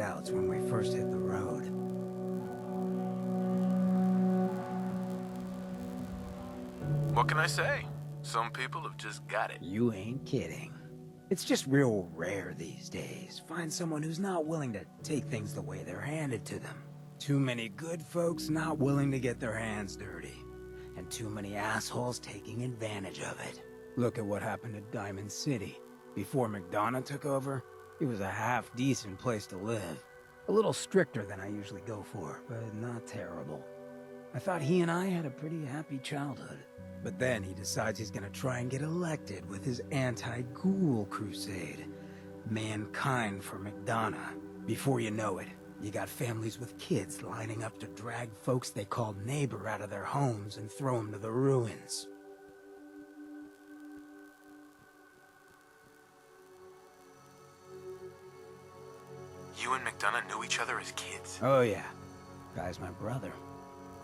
doubts when we first hit the road. What can I say? Some people have just got it. You ain't kidding. It's just real rare these days. Find someone who's not willing to take things the way they're handed to them. Too many good folks not willing to get their hands dirty. And too many assholes taking advantage of it. Look at what happened at Diamond City. Before McDonough took over, it was a half-decent place to live. A little stricter than I usually go for, but not terrible. I thought he and I had a pretty happy childhood. But then he decides he's gonna try and get elected with his anti-ghoul crusade. Mankind for McDonough. Before you know it, you got families with kids lining up to drag folks they called neighbor out of their homes and throw them to the ruins. You and McDonough knew each other as kids? Oh yeah. Guy's my brother.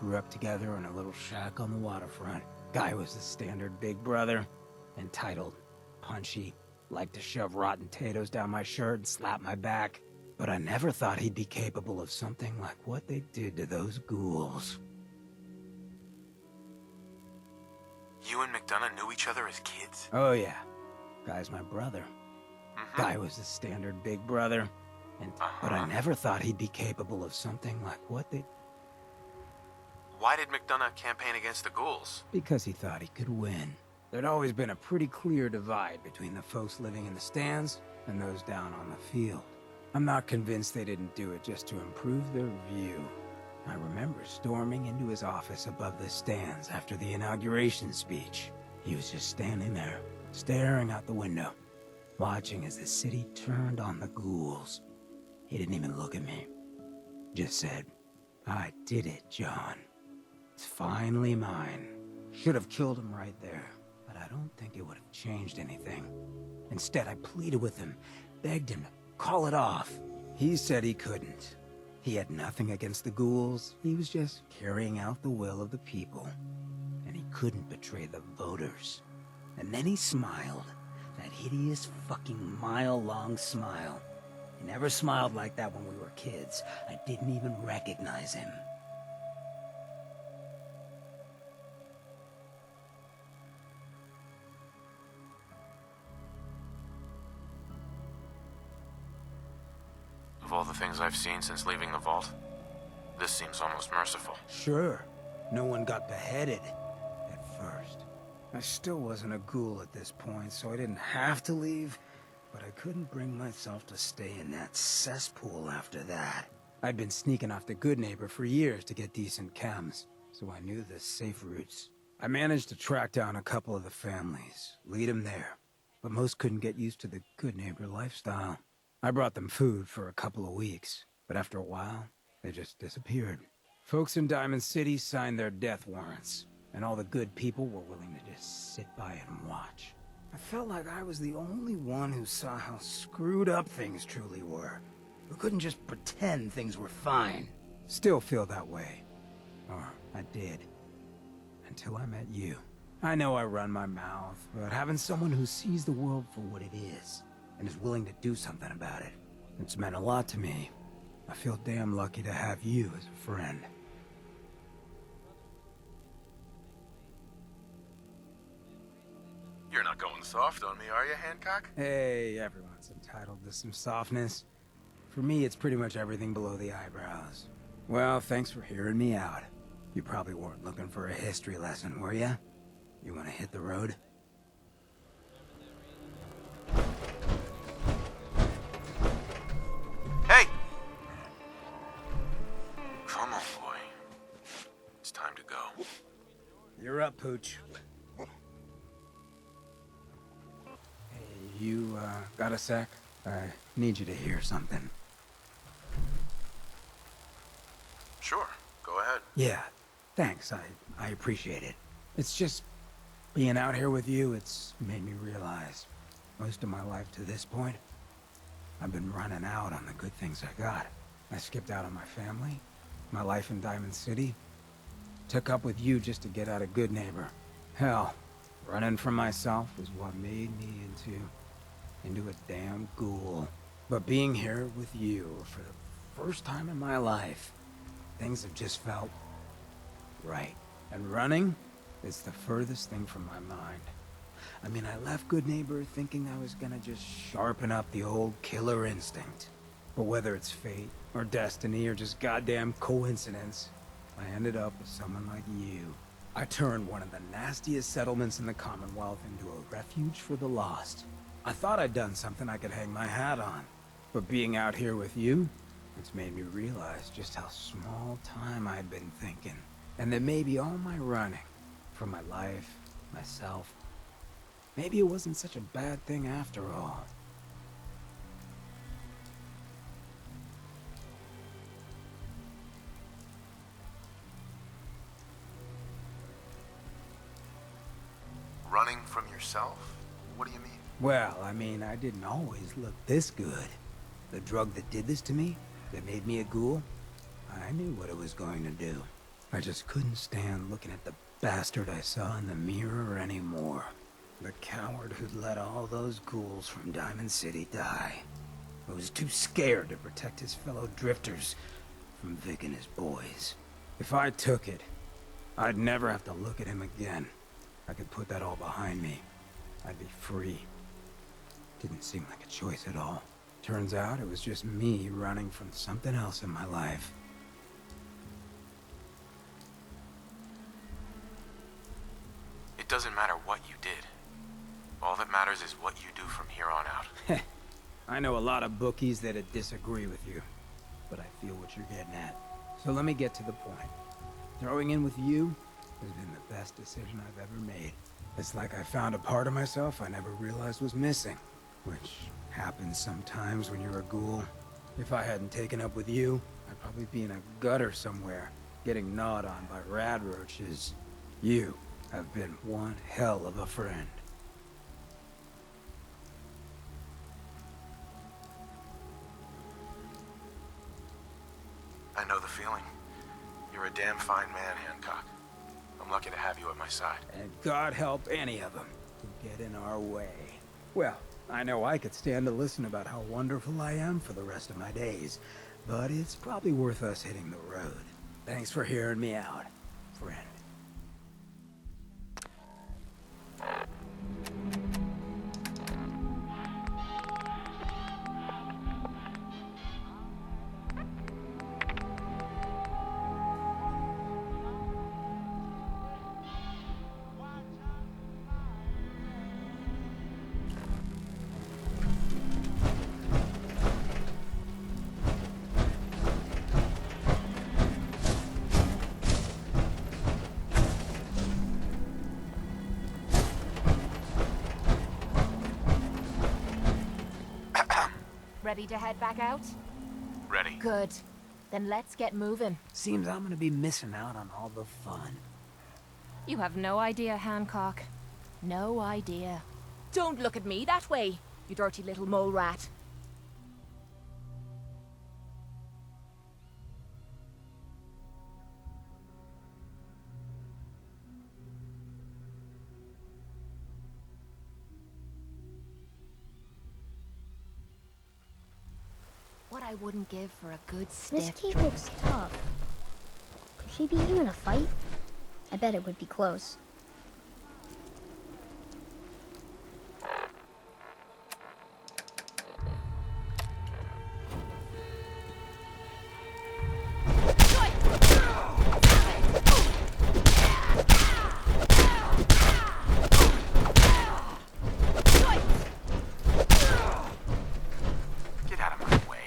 Grew up together in a little shack on the waterfront. Guy was the standard big brother. Entitled, punchy, liked to shove rotten potatoes down my shirt and slap my back. But I never thought he'd be capable of something like what they did to those ghouls. You and McDonough knew each other as kids? Oh yeah. Guy's my brother. Guy was the standard big brother. But I never thought he'd be capable of something like what they... Why did McDonough campaign against the ghouls? Because he thought he could win. There'd always been a pretty clear divide between the folks living in the stands and those down on the field. I'm not convinced they didn't do it just to improve their view. I remember storming into his office above the stands after the inauguration speech. He was just standing there, staring out the window, watching as the city turned on the ghouls. He didn't even look at me. Just said, "I did it, John. It's finally mine." Should have killed him right there, but I don't think it would have changed anything. Instead, I pleaded with him, begged him to call it off. He said he couldn't. He had nothing against the ghouls. He was just carrying out the will of the people. And he couldn't betray the voters. And then he smiled. That hideous fucking mile-long smile. He never smiled like that when we were kids. I didn't even recognize him. Of all the things I've seen since leaving the vault, this seems almost merciful. Sure. No one got beheaded at first. I still wasn't a ghoul at this point, so I didn't have to leave, but I couldn't bring myself to stay in that cesspool after that. I'd been sneaking off the Good Neighbor for years to get decent chems, so I knew the safe routes. I managed to track down a couple of the families, lead them there, but most couldn't get used to the Good Neighbor lifestyle. I brought them food for a couple of weeks, but after a while, they just disappeared. Folks in Diamond City signed their death warrants, and all the good people were willing to just sit by and watch. I felt like I was the only one who saw how screwed up things truly were, who couldn't just pretend things were fine. Still feel that way. Or I did. Until I met you. I know I run my mouth, but having someone who sees the world for what it is, and is willing to do something about it, it's meant a lot to me. I feel damn lucky to have you as a friend. You're not going soft on me, are you, Hancock? Hey, everyone's entitled to some softness. For me, it's pretty much everything below the eyebrows. Well, thanks for hearing me out. You probably weren't looking for a history lesson, were ya? You want to hit the road? Hey! Come on, boy. It's time to go. You're up, Pooch. Hey, you, got a sec? I need you to hear something. Sure, go ahead. Yeah, thanks. I appreciate it. It's just, being out here with you, it's made me realize, most of my life to this point, I've been running out on the good things I got. I skipped out on my family, my life in Diamond City, took up with you just to get out of Good Neighbor. Hell, running from myself was what made me into a damn ghoul. But being here with you for the first time in my life, things have just felt right. And running is the furthest thing from my mind. I mean, I left Good Neighbor thinking I was gonna just sharpen up the old killer instinct. But whether it's fate, or destiny, or just goddamn coincidence, I ended up with someone like you. I turned one of the nastiest settlements in the Commonwealth into a refuge for the lost. I thought I'd done something I could hang my hat on. But being out here with you, it's made me realize just how small time I'd been thinking. And that maybe all my running, from my life, myself, maybe it wasn't such a bad thing after all. Running from yourself? What do you mean? Well, I mean, I didn't always look this good. The drug that did this to me, that made me a ghoul, I knew what it was going to do. I just couldn't stand looking at the bastard I saw in the mirror anymore. The coward who'd let all those ghouls from Diamond City die. I was too scared to protect his fellow drifters from Vic and his boys. If I took it, I'd never have to look at him again. I could put that all behind me. I'd be free. Didn't seem like a choice at all. Turns out it was just me running from something else in my life. It doesn't matter what you did. All that matters is what you do from here on out. I know a lot of bookies that'd disagree with you, but I feel what you're getting at. So let me get to the point. Throwing in with you has been the best decision I've ever made. It's like I found a part of myself I never realized was missing, which happens sometimes when you're a ghoul. If I hadn't taken up with you, I'd probably be in a gutter somewhere, getting gnawed on by rad roaches. You have been one hell of a friend. I know the feeling. You're a damn fine man, Hancock. I'm lucky to have you at my side. And God help any of them who get in our way. Well, I know I could stand to listen about how wonderful I am for the rest of my days, but it's probably worth us hitting the road. Thanks for hearing me out, friend. Ready to head back out? Ready. Good. Then let's get moving. Seems I'm gonna be missing out on all the fun. You have no idea, Hancock. No idea. Don't look at me that way, you dirty little mole rat. What I wouldn't give for a good Miss stiff Kate drink. looks tough. Could she beat you in a fight? I bet it would be close. Get out of my way.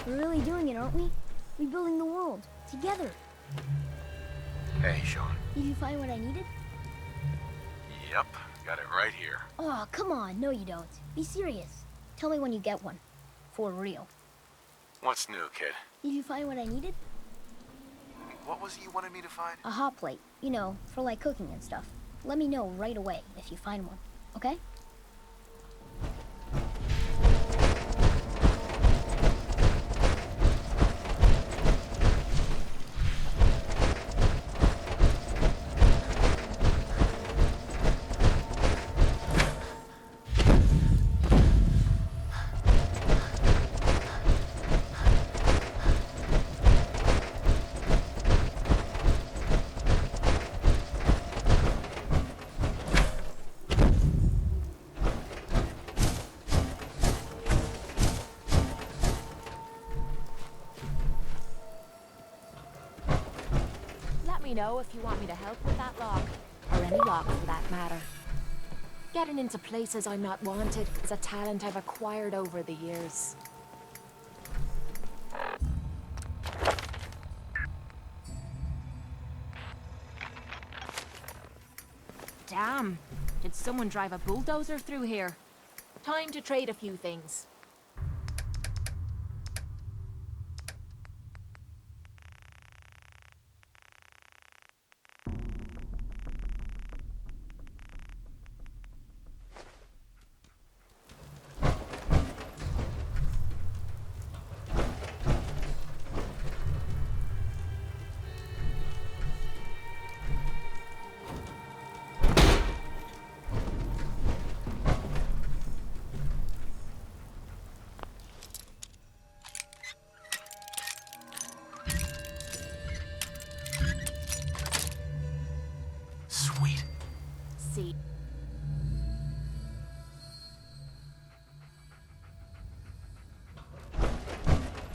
We're really doing it, aren't we? Rebuilding the world, together. Hey, Sean. Did you find what I needed? Yep, got it right here. Oh, come on. No, you don't. Be serious. Tell me when you get one. For real. What's new, kid? Did you find what I needed? What was it you wanted me to find? A hot plate. You know, for like cooking and stuff. Let me know right away if you find one, okay? know if you want me to help with that lock. Or any lock, for that matter. Getting into places I'm not wanted is a talent I've acquired over the years. Damn. Did someone drive a bulldozer through here? Time to trade a few things. Sweet. See.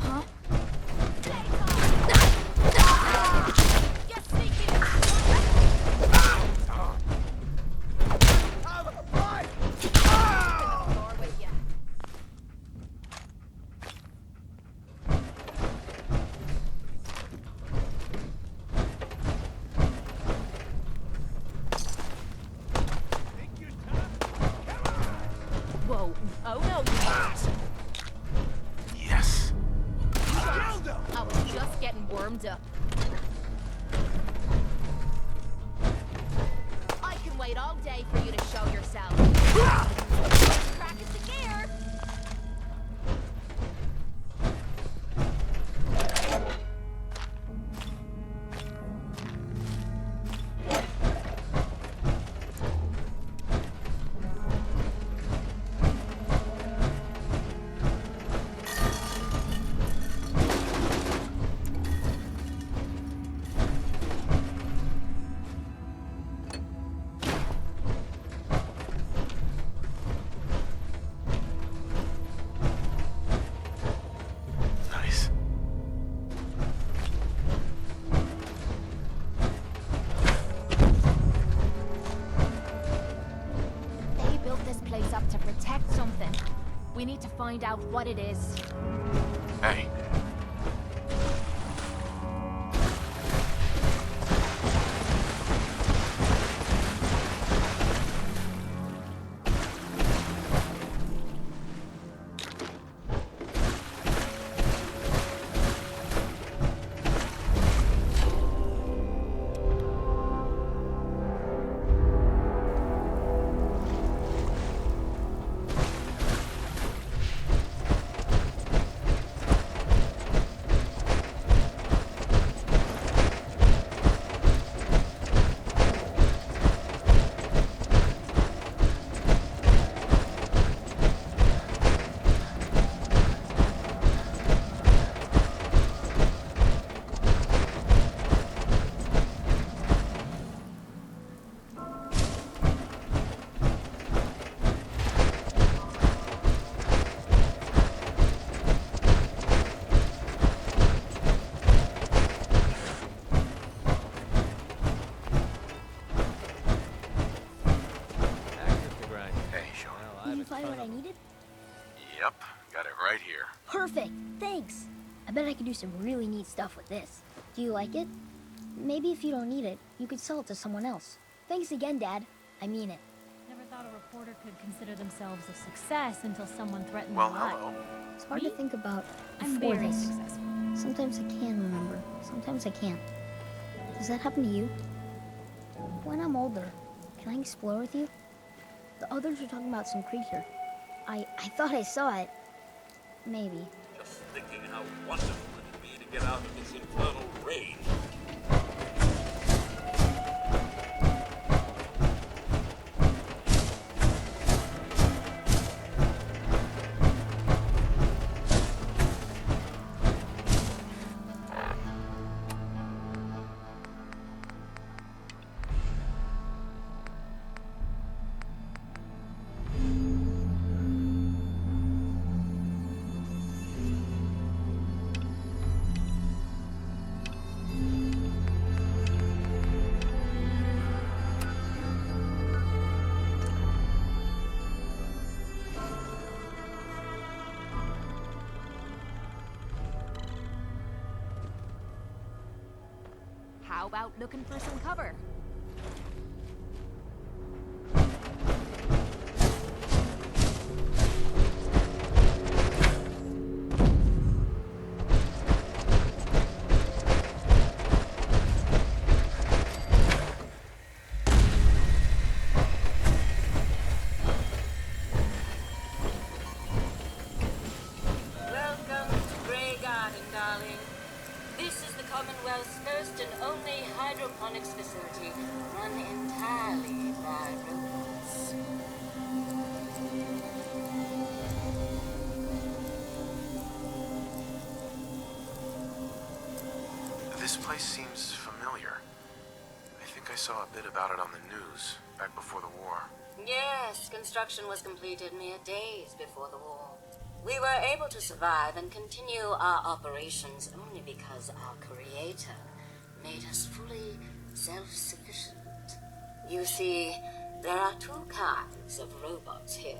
Huh? You sneaky door with ya. Whoa. Oh no, you won't. Yes. I was just getting warmed up. I can wait all day for you to show yourself. Practice the gear. Nice. They built this place up to protect something. We need to find out what it is. Hey. Hey, Sean. Did you find what I needed? Yep. Got it right here. Perfect. Thanks. I bet I could do some really neat stuff with this. Do you like it? Maybe if you don't need it, you could sell it to someone else. Thanks again, Dad. I mean it. Never thought a reporter could consider themselves a success until someone threatened Well, their life. hello. It's hard to Me? think about I'm before very this. successful. Sometimes I can remember. Sometimes I can't. Does that happen to you? When I'm older, can I explore with you? The others were talking about some creature. I thought I saw it. Maybe. Just thinking how wonderful it'd be to get out of this infernal rage. How about looking for some cover? Welcome to Grey Garden, darling. This is the Commonwealth's first and only hydroponics facility run entirely by robots. This place seems familiar. I think I saw a bit about it on the news back before the war. Yes, construction was completed mere days before the war. We were able to survive and continue our operations only because our creator made us fully self-sufficient. You see, there are two kinds of robots here.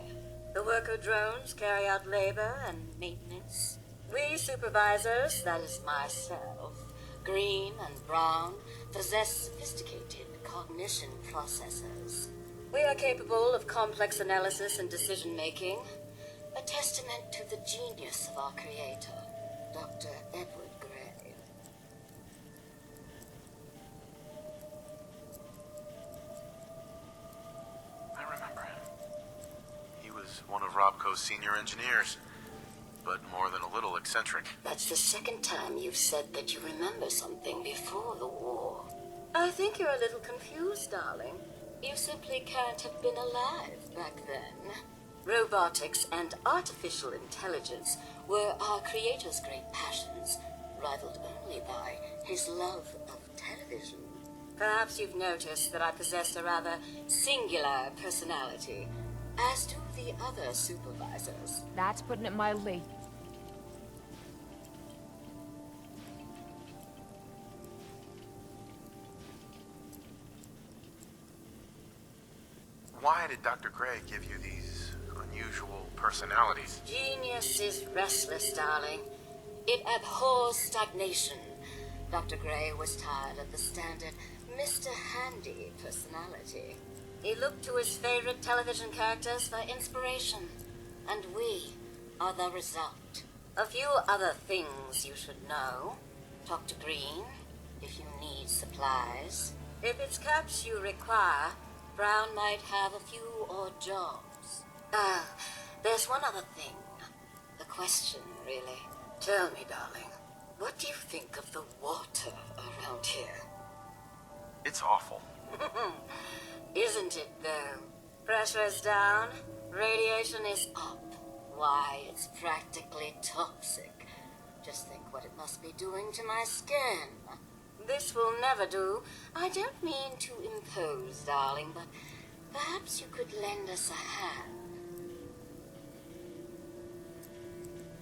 The worker drones carry out labor and maintenance. We supervisors, that is myself, green and brown, possess sophisticated cognition processors. We are capable of complex analysis and decision-making, a testament to the genius of our creator, Dr. Edward Gray. I remember him. He was one of Robco's senior engineers, but more than a little eccentric. That's the second time you've said that you remember something before the war. I think you're a little confused, darling. You simply can't have been alive back then. Robotics and artificial intelligence were our creator's great passions, rivaled only by his love of television. Perhaps you've noticed that I possess a rather singular personality, as do the other supervisors. That's putting it mildly. Why did Dr. Gray give you these unusual personalities? Genius is restless, darling. It abhors stagnation. Dr. Gray was tired of the standard Mr. Handy personality. He looked to his favorite television characters for inspiration, and we are the result. A few other things you should know. Talk to Green if you need supplies. If it's caps you require, Brown might have a few odd jobs. There's one other thing. The question, really. Tell me, darling, what do you think of the water around here? It's awful. Isn't it, though? Pressure's down, radiation is up. Why, it's practically toxic. Just think what it must be doing to my skin. This will never do. I don't mean to impose, darling, but perhaps you could lend us a hand.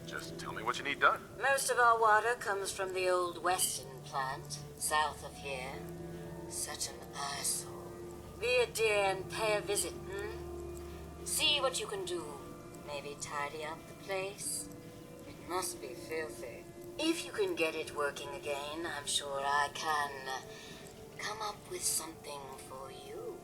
Just tell me what you need done. Most of our water comes from the old Weston plant, south of here. Such an eyesore. Be a dear and pay a visit, See what you can do. Maybe tidy up the place. It must be filthy. If you can get it working again, I'm sure I can come up with something for you.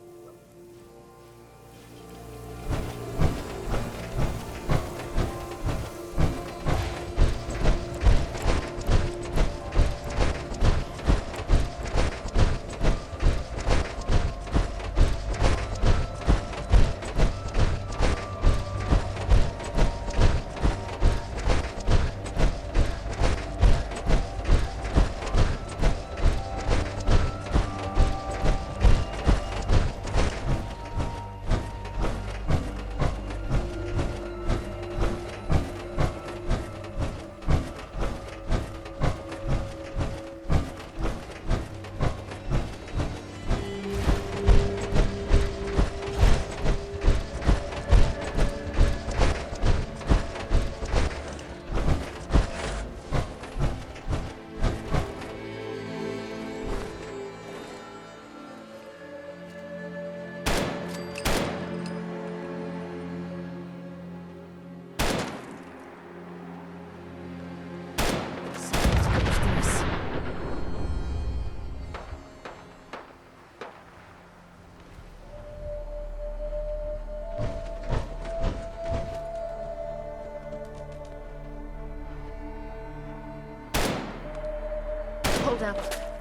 Hold up.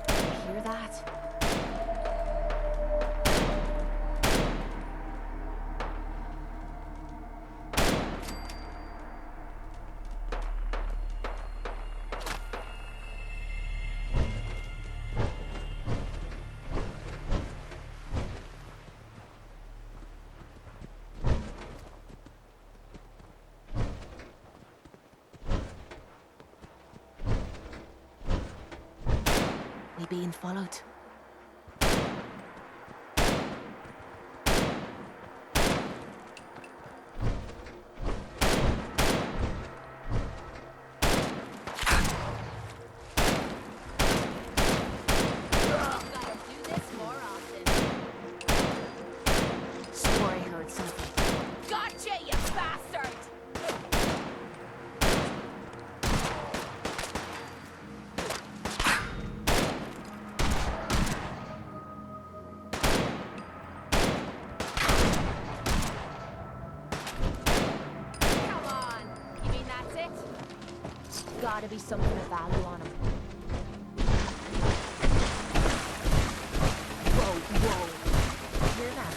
You hear that? We being followed. Swore I heard something. Gotcha, you bastard! Come on! You mean that's it? Gotta be something of value on him. Whoa. Hear that?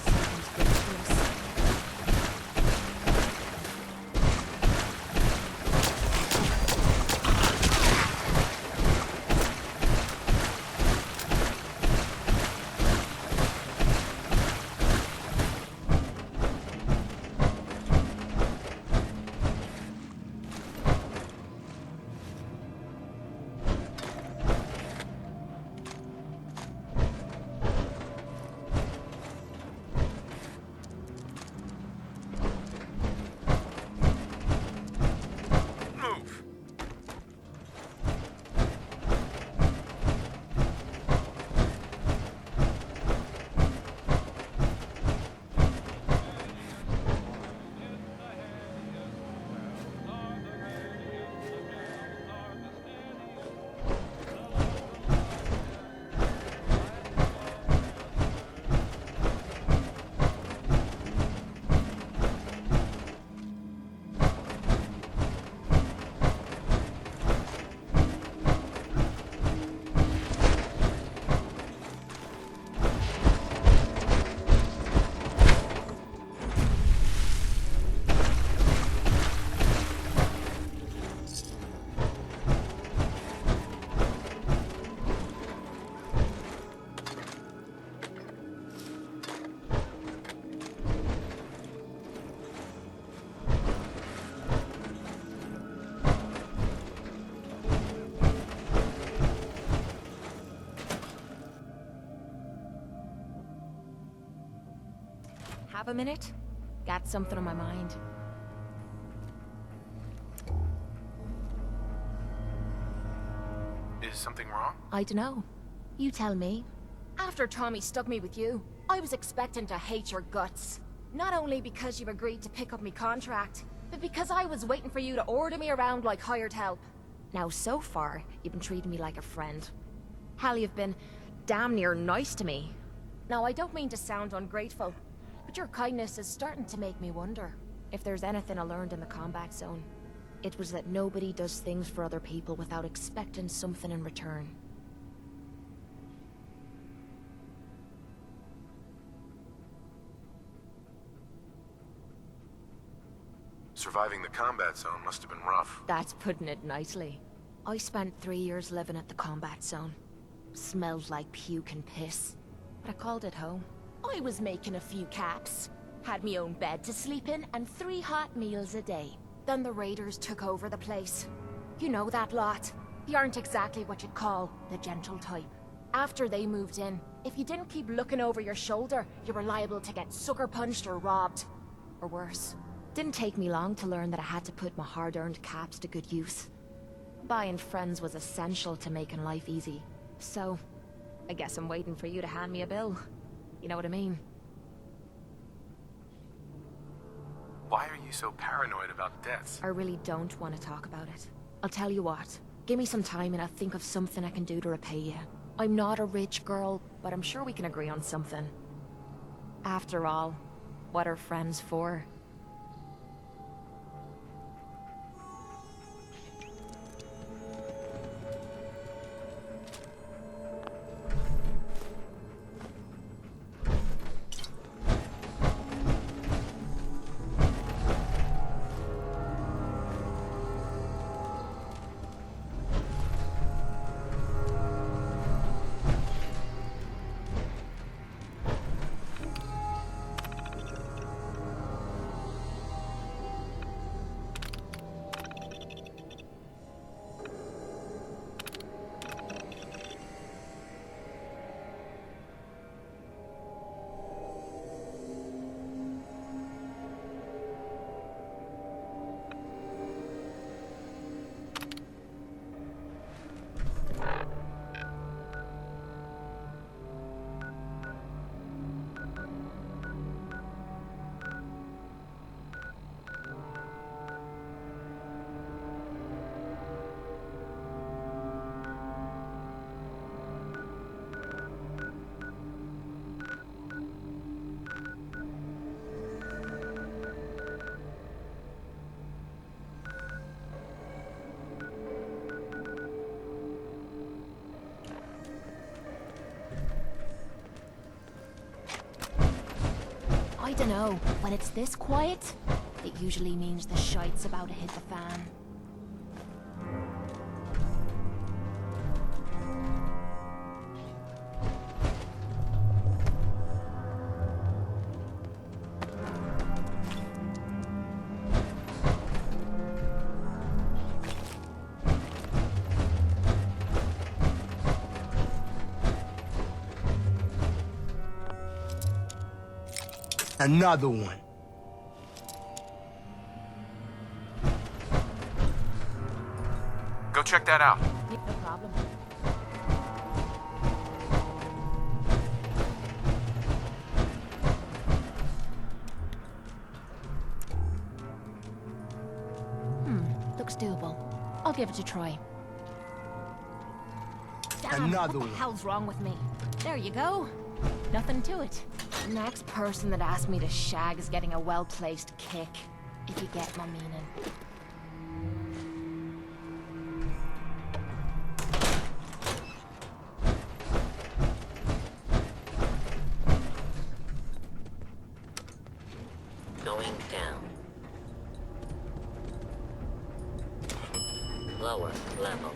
Something's good to us. Move! Have a minute? Got something on my mind. Is something wrong? I dunno. You tell me. After Tommy stuck me with you, I was expecting to hate your guts. Not only because you agreed to pick up me contract, but because I was waiting for you to order me around like hired help. Now, so far, you've been treating me like a friend. Hell, you've been damn near nice to me. Now, I don't mean to sound ungrateful, but your kindness is starting to make me wonder if there's anything I learned in the combat zone. It was that nobody does things for other people without expecting something in return. Surviving the combat zone must have been rough. That's putting it nicely. I spent 3 years living at the combat zone. Smelled like puke and piss, but I called it home. I was making a few caps, had me own bed to sleep in, and 3 hot meals a day. Then the raiders took over the place. You know that lot. They aren't exactly what you'd call the gentle type. After they moved in, if you didn't keep looking over your shoulder, you were liable to get sucker punched or robbed. Or worse. Didn't take me long to learn that I had to put my hard-earned caps to good use. Buying friends was essential to making life easy. So, I guess I'm waiting for you to hand me a bill. You know what I mean? Why are you so paranoid about deaths? I really don't want to talk about it. I'll tell you what. Give me some time and I'll think of something I can do to repay you. I'm not a rich girl, but I'm sure we can agree on something. After all, what are friends for? I dunno. When it's this quiet, it usually means the shite's about to hit the fan. Another one. Go check that out. No problem. Looks doable. I'll give it a try. Damn, Another what the one. hell's wrong with me? There you go. Nothing to it. The next person that asked me to shag is getting a well-placed kick, if you get my meaning. Going down. Lower level.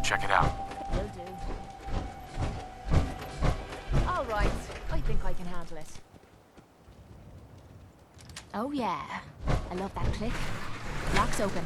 Check it out. Will do. All right, I think I can handle it. Oh yeah, I love that click. Lock's open.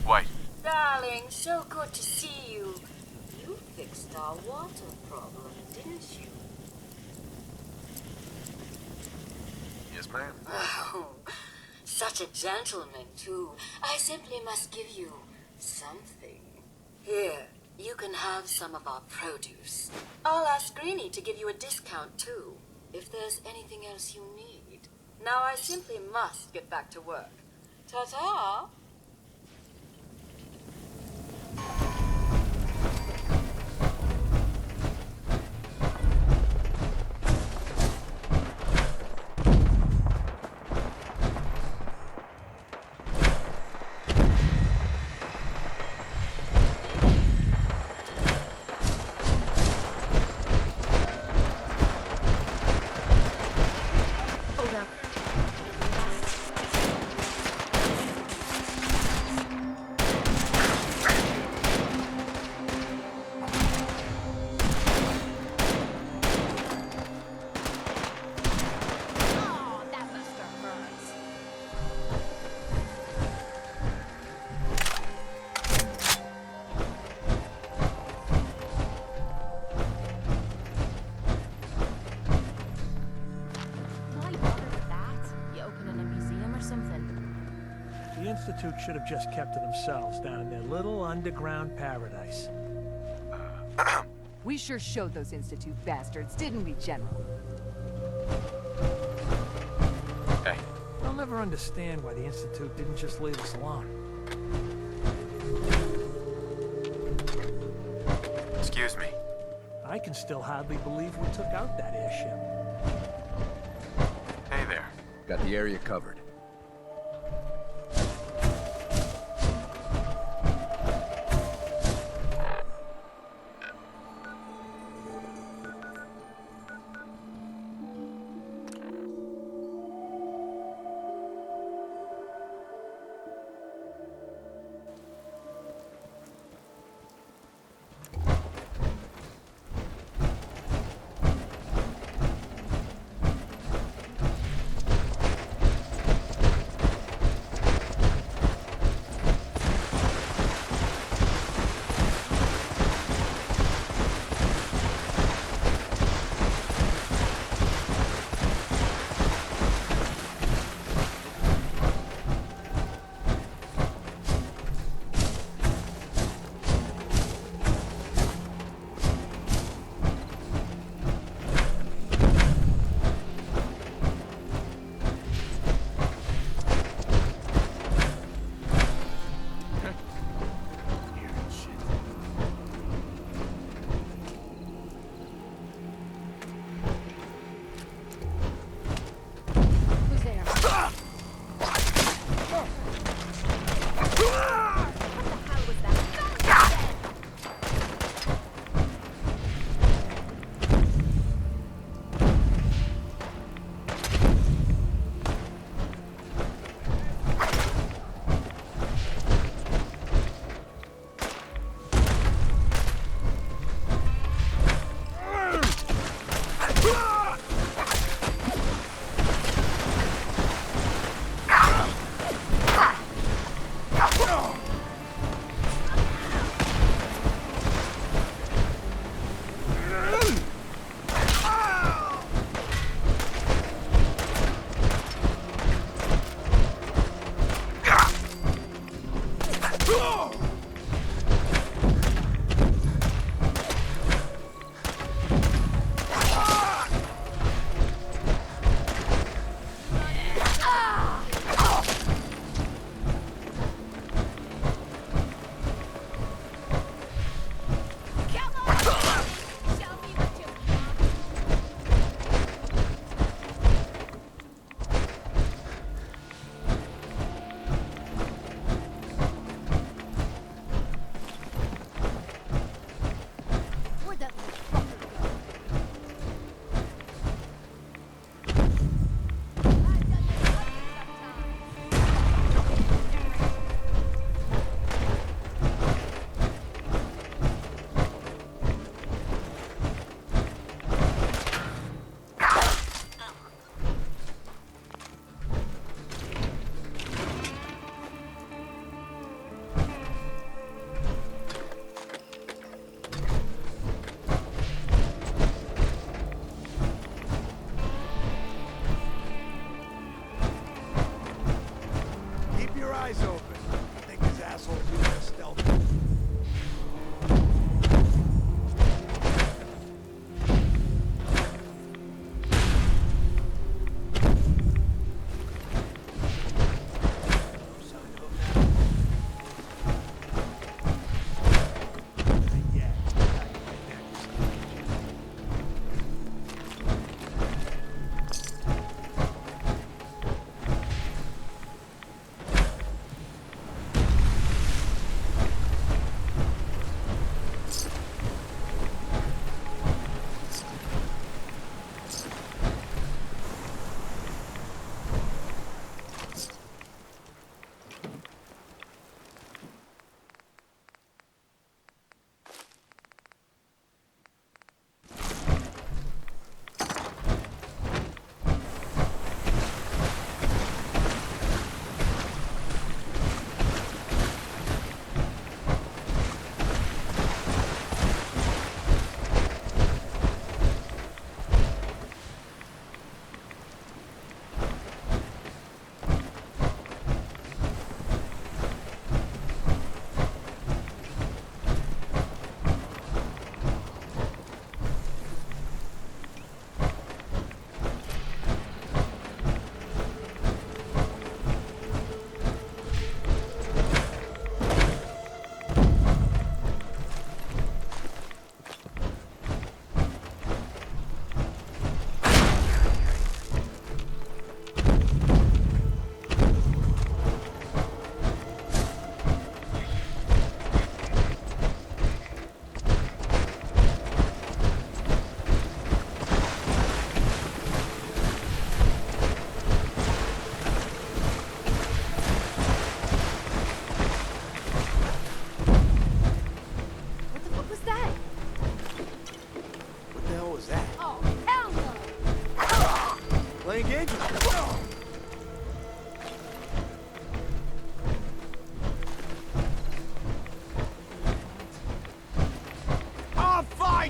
Wait. Darling, so good to see you. You fixed our water problem, didn't you? Yes, ma'am. Oh, such a gentleman, too. I simply must give you something. Here, you can have some of our produce. I'll ask Greenie to give you a discount, too, if there's anything else you need. Now I simply must get back to work. Ta-ta! Hold up. Oh, that must have hurt. Why bother with that? You open in a museum or something? The Institute should have just kept to themselves down in their little underground paradise. We sure showed those Institute bastards, didn't we, General? Hey, I'll never understand why the Institute didn't just leave us alone. excuse me. I can still hardly believe we took out that airship. Hey there. Got the area covered. Eyes open. I think his asshole's using a stealth.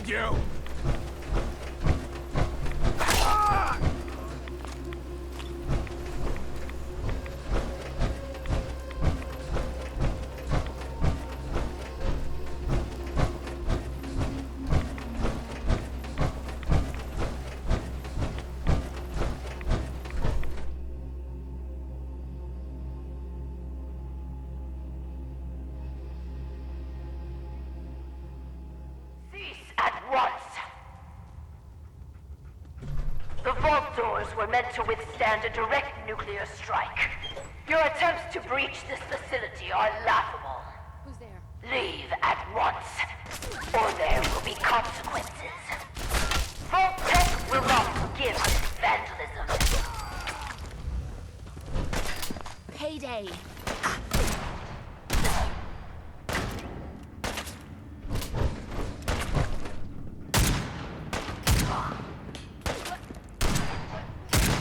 You! Were meant to withstand a direct nuclear strike. Your attempts to breach this facility are laughable. Who's there? Leave at once, or there will be consequences. Vault Tech will not forgive this vandalism. Payday.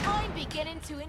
I'm beginning to